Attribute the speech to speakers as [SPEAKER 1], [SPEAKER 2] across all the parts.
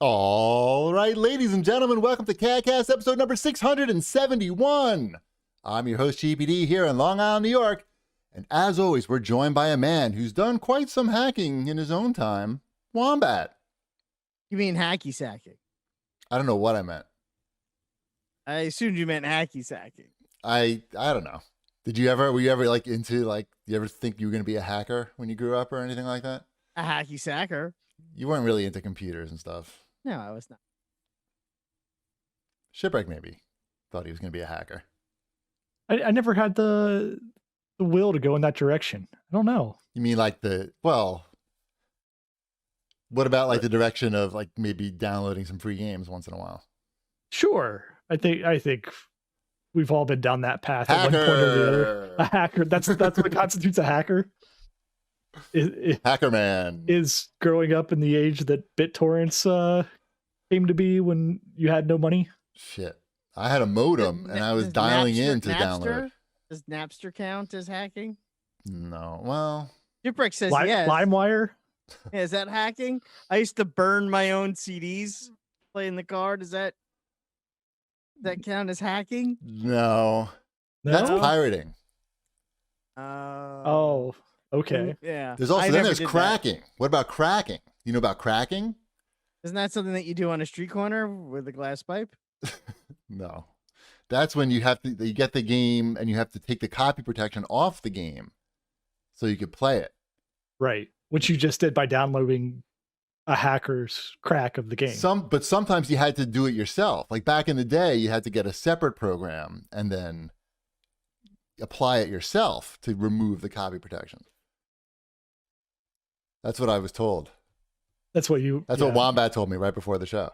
[SPEAKER 1] All right, ladies and gentlemen, welcome to CAGcast episode number 671. I'm your host, CheapyD, here in Long Island, New York. And as always, we're joined by a man who's done quite some hacking in his own time, Wombat.
[SPEAKER 2] You mean hacky sacking?
[SPEAKER 1] I don't know what I meant.
[SPEAKER 2] I assumed you meant hacky sacking.
[SPEAKER 1] I don't know. Were you ever like into you ever think you were going to be a hacker when you grew up or anything like that?
[SPEAKER 2] A hacky sacker?
[SPEAKER 1] You weren't really into computers and stuff.
[SPEAKER 2] No, I was not.
[SPEAKER 1] Shipwreck maybe thought he was going to be a hacker.
[SPEAKER 3] I never had the will to go in that direction. I don't know.
[SPEAKER 1] You mean what about like the direction of like maybe downloading some free games once in a while?
[SPEAKER 3] Sure. I think we've all been down that path at one point or the other. A hacker. That's what constitutes a hacker.
[SPEAKER 1] Hacker man
[SPEAKER 3] is growing up in the age that BitTorrents came to be when you had no money.
[SPEAKER 1] Shit. I had a modem and I was dialing in to download.
[SPEAKER 2] Does Napster count as hacking?
[SPEAKER 1] No. Well,
[SPEAKER 2] Shipwreck says yes.
[SPEAKER 3] LimeWire?
[SPEAKER 2] Yeah, is that hacking? I used to burn my own CDs, play in the car. Does that count as hacking?
[SPEAKER 1] No. That's pirating.
[SPEAKER 3] Oh, okay.
[SPEAKER 2] Yeah.
[SPEAKER 1] There's cracking. That. What about cracking? You know about cracking?
[SPEAKER 2] Isn't that something that you do on a street corner with a glass pipe?
[SPEAKER 1] No. That's when you get the game and you have to take the copy protection off the game so you could play it.
[SPEAKER 3] Right. Which you just did by downloading a hacker's crack of the game.
[SPEAKER 1] But sometimes you had to do it yourself. Like back in the day, you had to get a separate program and then apply it yourself to remove the copy protection. That's what I was told.
[SPEAKER 3] That's what
[SPEAKER 1] Wombat told me right before the show.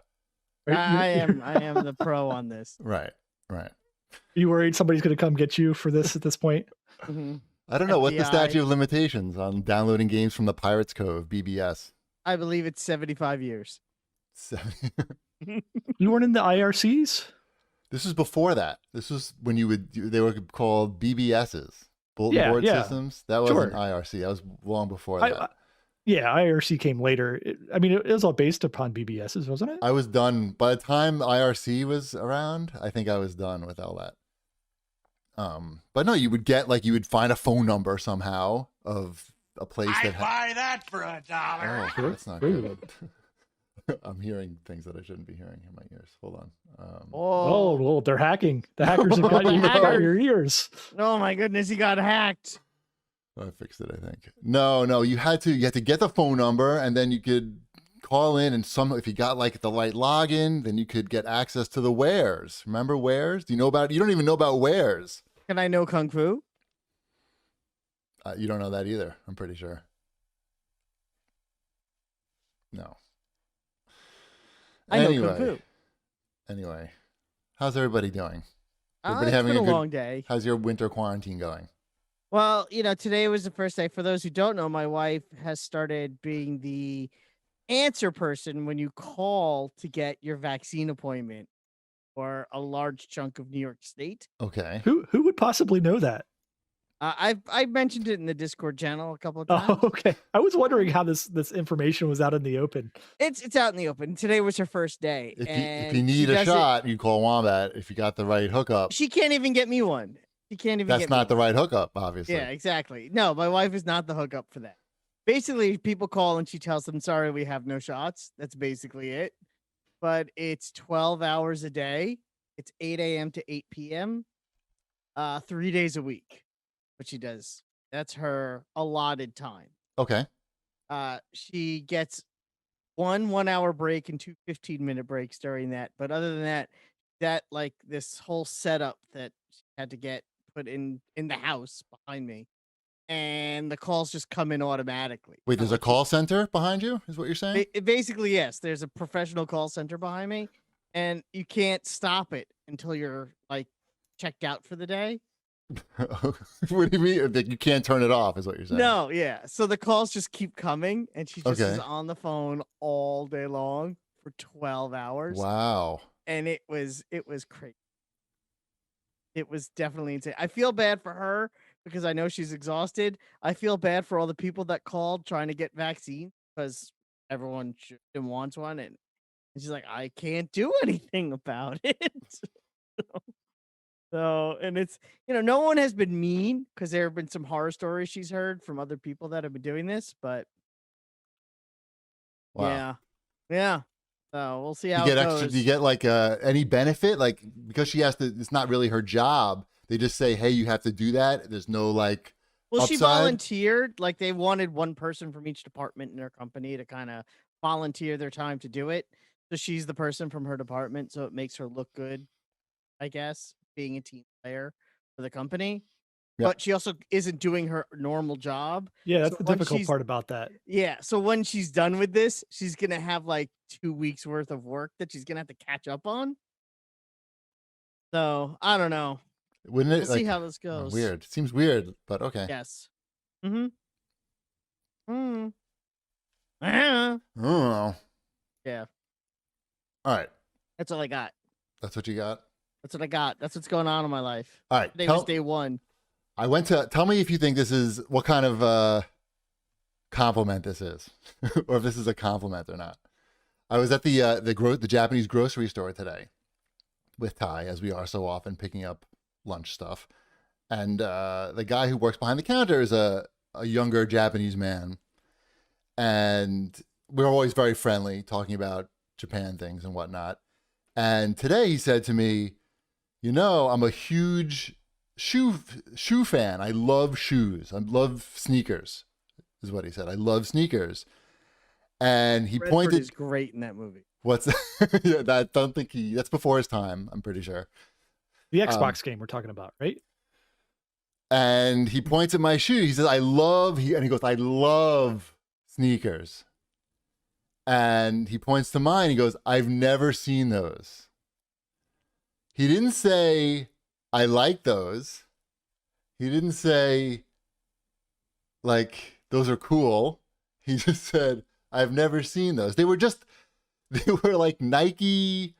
[SPEAKER 2] I am the pro on this.
[SPEAKER 1] Right.
[SPEAKER 3] You worried somebody's going to come get you for this at this point?
[SPEAKER 2] Mm-hmm.
[SPEAKER 1] I don't know. What's the statute of limitations on downloading games from the Pirates Cove, BBS?
[SPEAKER 2] I believe it's 75 years.
[SPEAKER 3] You weren't in the IRCs?
[SPEAKER 1] This was before that. This was when they were called BBSs, bulletin board systems. That wasn't IRC. That was long before that.
[SPEAKER 3] IRC came later. It was all based upon BBSs, wasn't it?
[SPEAKER 1] I was done by the time IRC was around. I think I was done with all that. But no, you would find a phone number somehow of a place that
[SPEAKER 4] buy that for $1.
[SPEAKER 1] Oh, that's not good. I'm hearing things that I shouldn't be hearing in my ears. Hold on.
[SPEAKER 3] Well, they're hacking. The hackers have got your ears.
[SPEAKER 2] Oh my goodness, he got hacked.
[SPEAKER 1] I fixed it, I think. No, you had to get the phone number and then you could call in and if you got like the right login, then you could get access to the wares. Remember wares? You don't even know about wares.
[SPEAKER 2] Can I know Kung Fu?
[SPEAKER 1] You don't know that either, I'm pretty sure. No.
[SPEAKER 2] I know Kung Fu.
[SPEAKER 1] Anyway, how's everybody doing?
[SPEAKER 2] It's been a long day.
[SPEAKER 1] How's your winter quarantine going?
[SPEAKER 2] Well, today was the first day. For those who don't know, my wife has started being the answer person when you call to get your vaccine appointment for a large chunk of New York State.
[SPEAKER 1] Okay.
[SPEAKER 3] Who would possibly know that?
[SPEAKER 2] I mentioned it in the Discord channel a couple of times.
[SPEAKER 3] Oh, okay. I was wondering how this information was out in the open.
[SPEAKER 2] It's out in the open. Today was her first day.
[SPEAKER 1] If you need a shot, you call Wombat if you got the right hookup.
[SPEAKER 2] She can't even get me one. She can't even
[SPEAKER 1] That's
[SPEAKER 2] get
[SPEAKER 1] not the right hookup, obviously.
[SPEAKER 2] Yeah, exactly. No, my wife is not the hookup for that. Basically, people call and she tells them, sorry, we have no shots. That's basically it. But it's 12 hours a day. It's 8 a.m. to 8 p.m. 3 days a week. What she does. That's her allotted time.
[SPEAKER 1] Okay.
[SPEAKER 2] She gets one 1-hour break and two 15-minute breaks during that. But other than that like this whole setup that she had to get put in the house behind me, and the calls just come in automatically.
[SPEAKER 1] Wait, there's a call center behind you, is what you're saying?
[SPEAKER 2] Basically, yes. There's a professional call center behind me, and you can't stop it until you're like checked out for the day.
[SPEAKER 1] What do you mean? Like, you can't turn it off, is what you're saying?
[SPEAKER 2] No, yeah. So the calls just keep coming, and she just is on the phone all day long for 12 hours.
[SPEAKER 1] Wow.
[SPEAKER 2] And it was crazy. It was definitely insane. I feel bad for her because I know she's exhausted. I feel bad for all the people that called trying to get vaccines because everyone wants one, and And she's like, I can't do anything about it. So, and it's, no one has been mean because there have been some horror stories she's heard from other people that have been doing this, but
[SPEAKER 1] Wow.
[SPEAKER 2] yeah. So we'll see
[SPEAKER 1] You
[SPEAKER 2] how
[SPEAKER 1] get
[SPEAKER 2] it
[SPEAKER 1] extra.
[SPEAKER 2] goes.
[SPEAKER 1] Do you get like any benefit? Like because she has to. It's not really her job. They just say, "Hey, you have to do that." There's no like.
[SPEAKER 2] Well, she
[SPEAKER 1] upside?
[SPEAKER 2] volunteered. Like they wanted one person from each department in their company to kind of volunteer their time to do it. So she's the person from her department. So it makes her look good, I guess, being a team player for the company.
[SPEAKER 1] Yeah.
[SPEAKER 2] But she also isn't doing her normal job.
[SPEAKER 3] Yeah, that's
[SPEAKER 2] So
[SPEAKER 3] the
[SPEAKER 2] when
[SPEAKER 3] difficult
[SPEAKER 2] she's-
[SPEAKER 3] part about that.
[SPEAKER 2] Yeah. So when she's done with this, she's going to have like 2 weeks worth of work that she's going to have to catch up on. So I don't know.
[SPEAKER 1] Wouldn't it?
[SPEAKER 2] We'll see how this goes.
[SPEAKER 1] Weird. Seems weird, but okay.
[SPEAKER 2] Yes. Mm-hmm. Mm.
[SPEAKER 1] I don't know.
[SPEAKER 2] Yeah.
[SPEAKER 1] All right.
[SPEAKER 2] That's all I got.
[SPEAKER 1] That's what you got.
[SPEAKER 2] That's what I got. That's what's going on in my life.
[SPEAKER 1] All right.
[SPEAKER 2] Today was day one.
[SPEAKER 1] I went to. Tell me if you think this is what kind of compliment this is, or if this is a compliment or not. I was at the Japanese grocery store today with Ty, as we are so often, picking up lunch stuff, and the guy who works behind the counter is a younger Japanese man, and we're always very friendly, talking about Japan things and whatnot. And today he said to me, I'm a huge shoe fan. I love shoes. I love sneakers, is what he said. I love sneakers. And he
[SPEAKER 2] Redford
[SPEAKER 1] pointed.
[SPEAKER 2] is great in that movie.
[SPEAKER 1] What's yeah, I don't think that's before his time, I'm pretty sure.
[SPEAKER 3] The Xbox game we're talking about, right?
[SPEAKER 1] And he points at my shoe. He says, and he goes, I love sneakers. And he points to mine. He goes, I've never seen those. He didn't say, I like those. He didn't say, like, those are cool. He just said, I've never seen those. They were like Nike,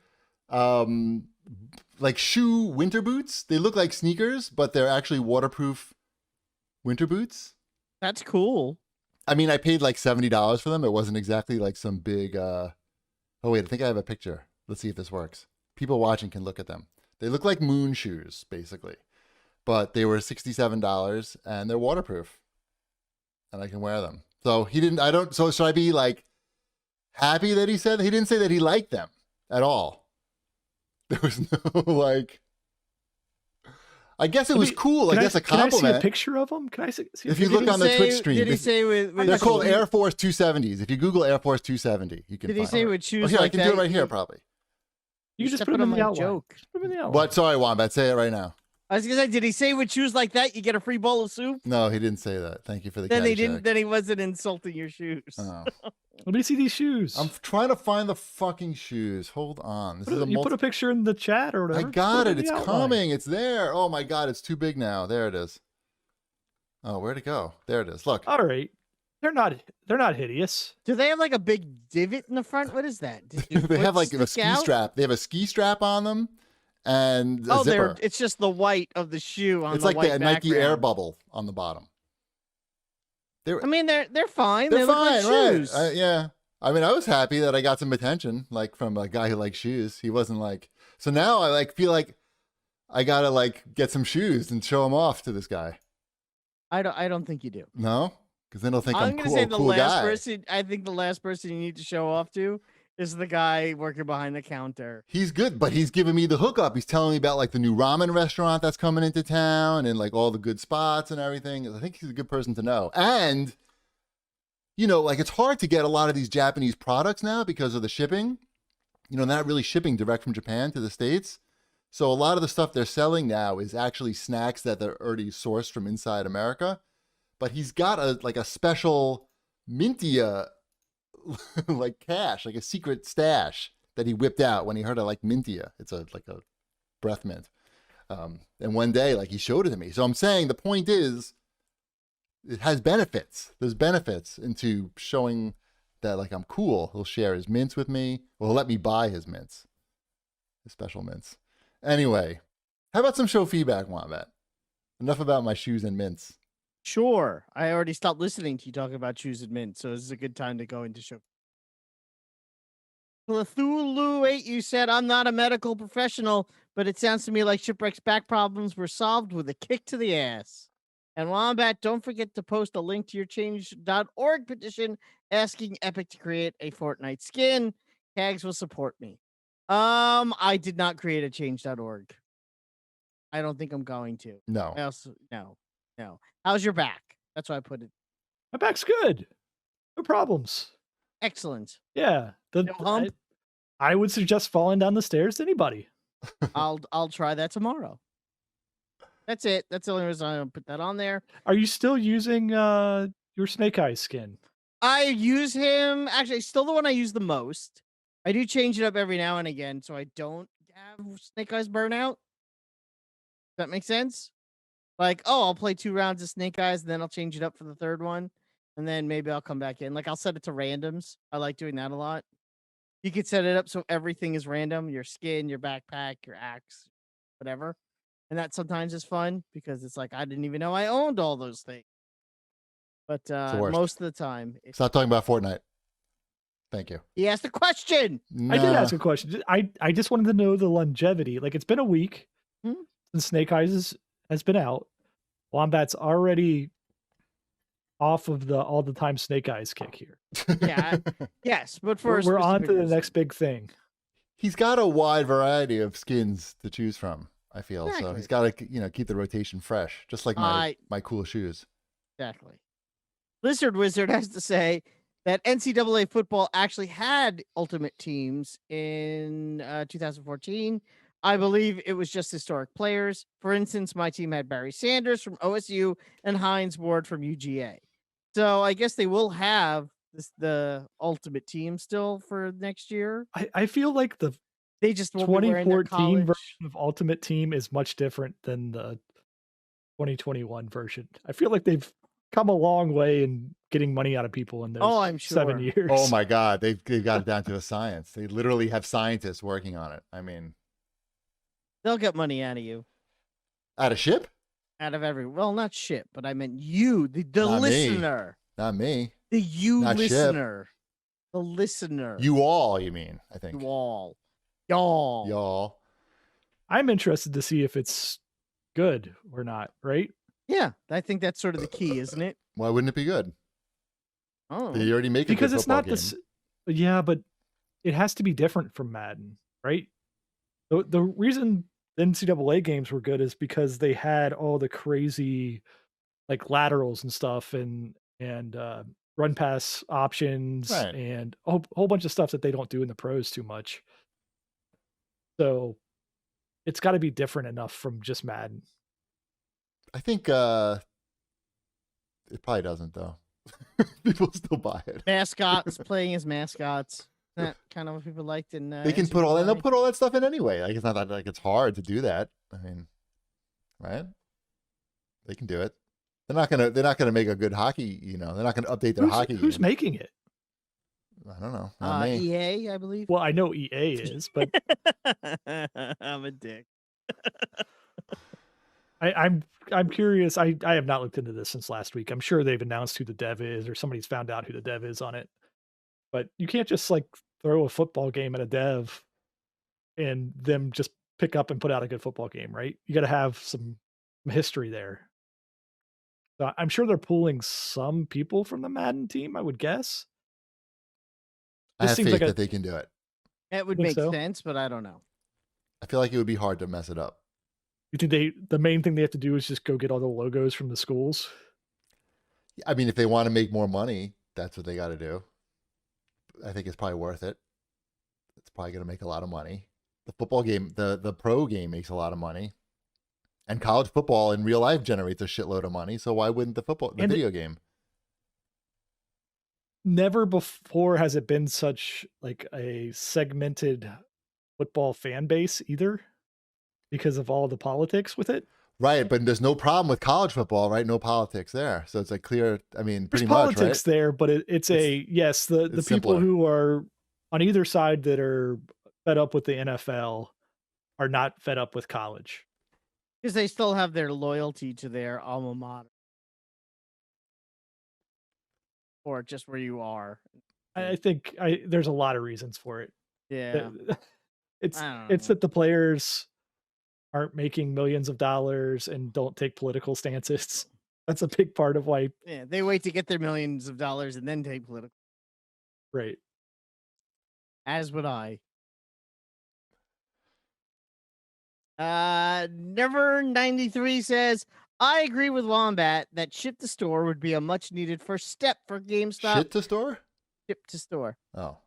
[SPEAKER 1] like shoe winter boots. They look like sneakers, but they're actually waterproof winter boots.
[SPEAKER 2] That's cool.
[SPEAKER 1] I mean, I paid like $70 for them. It wasn't exactly like some big, oh wait, I think I have a picture. Let's see if this works. People watching can look at them. They look like moon shoes, basically, but they were $67 and they're waterproof and I can wear them. So so should I be like happy that he said, he didn't say that he liked them at all. There was no like, I guess it was cool. I guess a compliment.
[SPEAKER 3] Can I see a picture of them? Can I see?
[SPEAKER 1] If you look on the Twitch stream,
[SPEAKER 2] did he say with
[SPEAKER 1] they're called Air Force 270s. If you Google Air Force 270, you can.
[SPEAKER 2] Did he
[SPEAKER 1] find
[SPEAKER 2] say
[SPEAKER 1] them.
[SPEAKER 2] with shoes?
[SPEAKER 1] Here,
[SPEAKER 2] like
[SPEAKER 1] I can
[SPEAKER 2] that,
[SPEAKER 1] do it right here, probably.
[SPEAKER 3] You can just
[SPEAKER 2] stepping
[SPEAKER 3] put them in
[SPEAKER 2] on
[SPEAKER 3] the
[SPEAKER 2] my
[SPEAKER 3] outline.
[SPEAKER 2] joke.
[SPEAKER 3] Just put them in the outline.
[SPEAKER 1] What? Sorry, Wombat. Say it right now.
[SPEAKER 2] I was gonna say, did he say with shoes like that you get a free bowl of soup?
[SPEAKER 1] No, he didn't say that. Thank you for the.
[SPEAKER 2] Then he
[SPEAKER 1] Caddyshack.
[SPEAKER 2] didn't. Then he wasn't insulting your shoes.
[SPEAKER 1] Oh.
[SPEAKER 3] Let me see these shoes.
[SPEAKER 1] I'm trying to find the fucking shoes. Hold on. This is
[SPEAKER 3] You put a picture in the chat or whatever.
[SPEAKER 1] I got
[SPEAKER 3] Put
[SPEAKER 1] it.
[SPEAKER 3] in
[SPEAKER 1] It's
[SPEAKER 3] the outline.
[SPEAKER 1] coming. It's there. Oh my god, it's too big now. There it is. Oh, where'd it go? There it is. Look.
[SPEAKER 3] All right, they're not hideous.
[SPEAKER 2] Do they have like a big divot in the front? What is that? Did your
[SPEAKER 1] They
[SPEAKER 2] foot
[SPEAKER 1] have like a
[SPEAKER 2] stick
[SPEAKER 1] ski
[SPEAKER 2] out?
[SPEAKER 1] strap. They have a ski strap on them and a zipper.
[SPEAKER 2] It's just the white of the shoe on
[SPEAKER 1] It's
[SPEAKER 2] the
[SPEAKER 1] like
[SPEAKER 2] white
[SPEAKER 1] the Nike Air
[SPEAKER 2] background.
[SPEAKER 1] bubble on the bottom.
[SPEAKER 2] I mean, they're fine.
[SPEAKER 1] They're
[SPEAKER 2] They look
[SPEAKER 1] fine,
[SPEAKER 2] like
[SPEAKER 1] right?
[SPEAKER 2] shoes.
[SPEAKER 1] Yeah. I mean, I was happy that I got some attention, like from a guy who likes shoes. He wasn't like. So now I like feel like I gotta like get some shoes and show them off to this guy.
[SPEAKER 2] I don't think you do.
[SPEAKER 1] No, because then he'll think I'm
[SPEAKER 2] gonna
[SPEAKER 1] cool.
[SPEAKER 2] say the
[SPEAKER 1] cool
[SPEAKER 2] last
[SPEAKER 1] guy.
[SPEAKER 2] person. I think the last person you need to show off to is the guy working behind the counter.
[SPEAKER 1] He's good, but he's giving me the hookup. He's telling me about like the new ramen restaurant that's coming into town and like all the good spots and everything. I think he's a good person to know. And like it's hard to get a lot of these Japanese products now because of the shipping. Not really shipping direct from Japan to the States. So a lot of the stuff they're selling now is actually snacks that they're already sourced from inside America. But he's got a special Mintia like cache, like a secret stash that he whipped out when he heard I like Mintia. It's like a breath mint. And one day, like he showed it to me. So I'm saying the point is, it has benefits. There's benefits into showing that like I'm cool. He'll share his mints with me. Well, he'll let me buy his mints, his special mints. Anyway, how about some show feedback, Wombat? Enough about my shoes and mints.
[SPEAKER 2] Sure. I already stopped listening to you talk about shoes and mint, so this is a good time to go into show. Cthulhu 8, you said, I'm not a medical professional, but it sounds to me like Shipwreck's back problems were solved with a kick to the ass. And Wombat, don't forget to post a link to your change.org petition asking Epic to create a Fortnite skin. Cags will support me. I did not create a change.org. I don't think I'm going to.
[SPEAKER 1] No.
[SPEAKER 2] I also, no. How's your back? That's why I put it.
[SPEAKER 3] My back's good. No problems.
[SPEAKER 2] Excellent.
[SPEAKER 3] Yeah.
[SPEAKER 2] No hump?
[SPEAKER 3] I would suggest falling down the stairs to anybody.
[SPEAKER 2] I'll try that tomorrow. That's it. That's the only reason I don't put that on there.
[SPEAKER 3] Are you still using your Snake Eyes skin?
[SPEAKER 2] I use him. Actually, still the one I use the most. I do change it up every now and again, so I don't have Snake Eyes burnout. Does that make sense? Like, oh, I'll play 2 rounds of Snake Eyes, and then I'll change it up for the 3rd one, and then maybe I'll come back in. Like, I'll set it to randoms. I like doing that a lot. You could set it up so everything is random: your skin, your backpack, your axe, whatever. And that sometimes is fun because it's like I didn't even know I owned all those things. But most of the time,
[SPEAKER 3] Stop
[SPEAKER 1] talking about Fortnite. Thank you.
[SPEAKER 2] He asked a question.
[SPEAKER 3] I did ask a question. I just wanted to know the longevity. Like, it's been a week since Snake Eyes has been out. Wombat's already off of the all the time Snake Eyes kick here.
[SPEAKER 2] Yeah. Yes, but for
[SPEAKER 3] we're on to the next big thing.
[SPEAKER 1] He's got a wide variety of skins to choose from, I feel.
[SPEAKER 2] Exactly.
[SPEAKER 1] So he's got to, keep the rotation fresh, just like my cool shoes.
[SPEAKER 2] Exactly. Lizard Wizard has to say that NCAA football actually had ultimate teams in 2014. I believe it was just historic players. For instance, my team had Barry Sanders from OSU and Hines Ward from UGA. So I guess they will have the ultimate team still for next year.
[SPEAKER 3] I feel like the
[SPEAKER 2] they just
[SPEAKER 3] 2014 version of Ultimate Team is much different than the 2021 version. I feel like they've come a long way in getting money out of people in those
[SPEAKER 2] I'm sure.
[SPEAKER 3] 7 years.
[SPEAKER 1] Oh my God, they've got it down to a science. They literally have scientists working on it. I mean,
[SPEAKER 2] they'll get money out of you.
[SPEAKER 1] Out of ship?
[SPEAKER 2] Out of not ship, but I meant you, the listener.
[SPEAKER 1] Not me.
[SPEAKER 2] The
[SPEAKER 1] Not
[SPEAKER 2] listener.
[SPEAKER 1] Ship.
[SPEAKER 2] The listener.
[SPEAKER 1] You all, you mean, I think.
[SPEAKER 2] You all. Y'all.
[SPEAKER 1] Y'all.
[SPEAKER 3] I'm interested to see if it's good or not, right?
[SPEAKER 2] Yeah, I think that's sort of the key, isn't it?
[SPEAKER 1] Why wouldn't it be good?
[SPEAKER 2] Oh.
[SPEAKER 1] They already make it
[SPEAKER 3] because it's not
[SPEAKER 1] game.
[SPEAKER 3] Yeah, but it has to be different from Madden, right? The reason the NCAA games were good is because they had all the crazy like laterals and stuff and run pass options and a whole bunch of stuff that they don't do in the pros too much. So it's got to be different enough from just Madden.
[SPEAKER 1] I think it probably doesn't though. People still buy it.
[SPEAKER 2] Mascots playing as mascots. That kind of what people liked in
[SPEAKER 1] they can put all that. They'll put all that stuff in anyway. Like it's not that like it's hard to do that. I mean, right? They can do it. They're not gonna make a good hockey. They're not gonna update their hockey.
[SPEAKER 3] Who's
[SPEAKER 1] game.
[SPEAKER 3] making it?
[SPEAKER 1] I don't know. Not me.
[SPEAKER 2] EA, I believe.
[SPEAKER 3] Well, I know EA is, but
[SPEAKER 2] I'm a dick.
[SPEAKER 3] I'm curious. I have not looked into this since last week. I'm sure they've announced who the dev is, or somebody's found out who the dev is on it. But you can't just like throw a football game at a dev and them just pick up and put out a good football game, right? You got to have some history there. So I'm sure they're pulling some people from the Madden team, I would guess.
[SPEAKER 1] I have faith that they can do it.
[SPEAKER 2] It would make sense, but I don't know.
[SPEAKER 1] I feel like it would be hard to mess it up.
[SPEAKER 3] You think the main thing they have to do is just go get all the logos from the schools?
[SPEAKER 1] I mean, if they want to make more money, that's what they got to do. I think it's probably worth it. It's probably going to make a lot of money. The football game, the pro game makes a lot of money. And college football in real life generates a shitload of money. So why wouldn't the video game?
[SPEAKER 3] Never before has it been such like a segmented football fan base either, because of all the politics with it.
[SPEAKER 1] Right, but there's no problem with college football, right? No politics there. So it's like clear, I mean,
[SPEAKER 3] There's
[SPEAKER 1] pretty much, right?
[SPEAKER 3] politics there, but it's the people
[SPEAKER 1] simpler.
[SPEAKER 3] who are on either side that are fed up with the NFL are not fed up with college.
[SPEAKER 2] Because they still have their loyalty to their alma mater. Or just where you are.
[SPEAKER 3] I think there's a lot of reasons for it.
[SPEAKER 2] Yeah.
[SPEAKER 3] It's
[SPEAKER 2] I don't
[SPEAKER 3] it's
[SPEAKER 2] know.
[SPEAKER 3] that the players aren't making millions of dollars and don't take political stances. That's a big part of why.
[SPEAKER 2] Yeah, they wait to get their millions of dollars and then take political.
[SPEAKER 3] Right.
[SPEAKER 2] As would I. Never 93 says, I agree with Wombat that ship to store would be a much needed first step for GameStop.
[SPEAKER 1] Shit to store?
[SPEAKER 2] Ship to store.
[SPEAKER 1] Oh.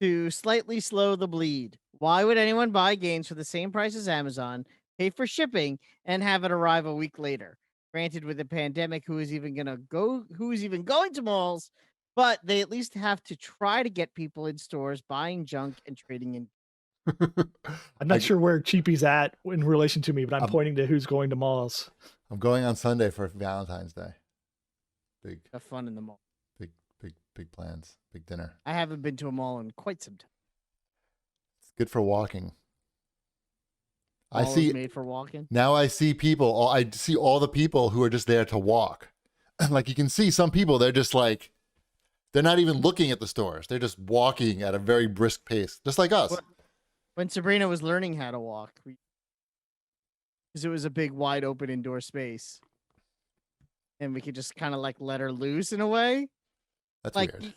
[SPEAKER 2] To slightly slow the bleed. Why would anyone buy games for the same price as Amazon, pay for shipping, and have it arrive a week later? Granted, with the pandemic, who is even going to malls? But they at least have to try to get people in stores buying junk and trading in.
[SPEAKER 3] I'm not sure where CheapyD's at in relation to me, but I'm
[SPEAKER 1] I'm-
[SPEAKER 3] pointing to who's going to malls.
[SPEAKER 1] I'm going on Sunday for Valentine's Day. Big,
[SPEAKER 2] Have fun in the mall.
[SPEAKER 1] big plans. Big dinner.
[SPEAKER 2] I haven't been to a mall in quite some time.
[SPEAKER 1] It's good for walking. I
[SPEAKER 2] Mall is
[SPEAKER 1] see
[SPEAKER 2] made for walking.
[SPEAKER 1] now. I see people. I see all the people who are just there to walk. Like you can see some people. They're just like, they're not even looking at the stores. They're just walking at a very brisk pace, just like us.
[SPEAKER 2] When Sabrina was learning how to walk, because it was a big, wide open indoor space, and we could just kind of like let her loose in a way.
[SPEAKER 1] That's
[SPEAKER 2] Like,
[SPEAKER 1] weird.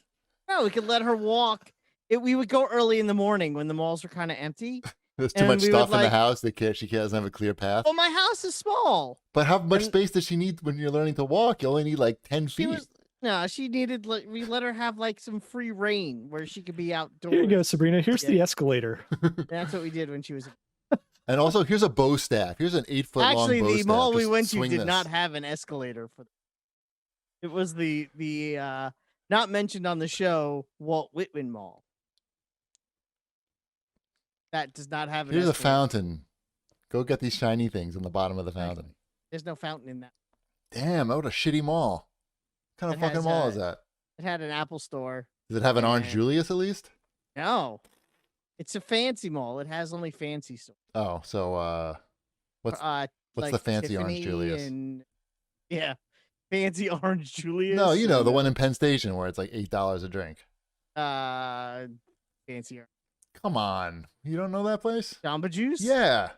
[SPEAKER 2] no, we could let her walk. We would go early in the morning when the malls were kind of empty.
[SPEAKER 1] There's too
[SPEAKER 2] and
[SPEAKER 1] much
[SPEAKER 2] we would,
[SPEAKER 1] stuff in the
[SPEAKER 2] like-
[SPEAKER 1] house. She doesn't have a clear path.
[SPEAKER 2] Well, my house is small.
[SPEAKER 1] But how much
[SPEAKER 2] and-
[SPEAKER 1] space does she need when you're learning to walk? You only need like 10 feet.
[SPEAKER 2] She needed like we let her have like some free reign where she could be outdoors.
[SPEAKER 3] Here you go, Sabrina. Here's the escalator.
[SPEAKER 2] That's what we did when she was.
[SPEAKER 1] And also, here's a bow staff. Here's an 8-foot long bow
[SPEAKER 2] Actually, the
[SPEAKER 1] staff.
[SPEAKER 2] mall we
[SPEAKER 1] Just
[SPEAKER 2] went to
[SPEAKER 1] swing
[SPEAKER 2] did
[SPEAKER 1] this.
[SPEAKER 2] not have an escalator for. It was the not mentioned on the show Walt Whitman Mall. That does not have an.
[SPEAKER 1] Here's a
[SPEAKER 2] escalator.
[SPEAKER 1] fountain. Go get these shiny things on the bottom of the fountain.
[SPEAKER 2] There's no fountain in that.
[SPEAKER 1] Damn, what a shitty mall. What kind of
[SPEAKER 2] It
[SPEAKER 1] fucking
[SPEAKER 2] has,
[SPEAKER 1] mall is that?
[SPEAKER 2] It had an Apple store.
[SPEAKER 1] Does it have an Orange
[SPEAKER 2] and-
[SPEAKER 1] Julius at least?
[SPEAKER 2] No, it's a fancy mall. It has only fancy stores.
[SPEAKER 1] Oh, so what's
[SPEAKER 2] like
[SPEAKER 1] the fancy Orange
[SPEAKER 2] Tiffany
[SPEAKER 1] Julius?
[SPEAKER 2] And, yeah, fancy Orange Julius.
[SPEAKER 1] No, you know, the
[SPEAKER 2] and,
[SPEAKER 1] one in Penn Station where it's like $8 a drink.
[SPEAKER 2] fancy
[SPEAKER 1] Come on. You don't know that place?
[SPEAKER 2] Jamba Juice.
[SPEAKER 1] Yeah.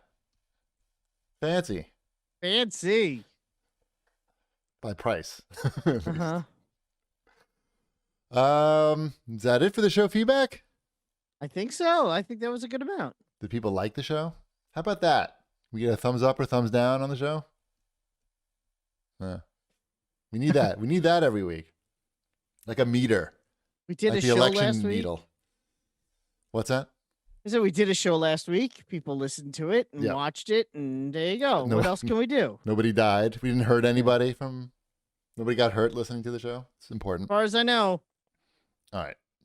[SPEAKER 1] Fancy.
[SPEAKER 2] Fancy.
[SPEAKER 1] By price.
[SPEAKER 2] Uh-huh.
[SPEAKER 1] Is that it for the show feedback?
[SPEAKER 2] I think so. I think that was a good amount.
[SPEAKER 1] Did people like the show? How about that? We get a thumbs up or thumbs down on the show? We need that. We need that every week. Like a meter.
[SPEAKER 2] We did
[SPEAKER 1] like
[SPEAKER 2] a
[SPEAKER 1] the
[SPEAKER 2] show
[SPEAKER 1] election
[SPEAKER 2] last week.
[SPEAKER 1] needle. What's that?
[SPEAKER 2] So we did a show last week. People listened to it and
[SPEAKER 1] Yeah.
[SPEAKER 2] watched it, and there you go.
[SPEAKER 1] No-
[SPEAKER 2] What else can we do?
[SPEAKER 1] Nobody died. We didn't hurt anybody from. Nobody got hurt listening to the show. It's important.
[SPEAKER 2] As far as I know.
[SPEAKER 1] All right.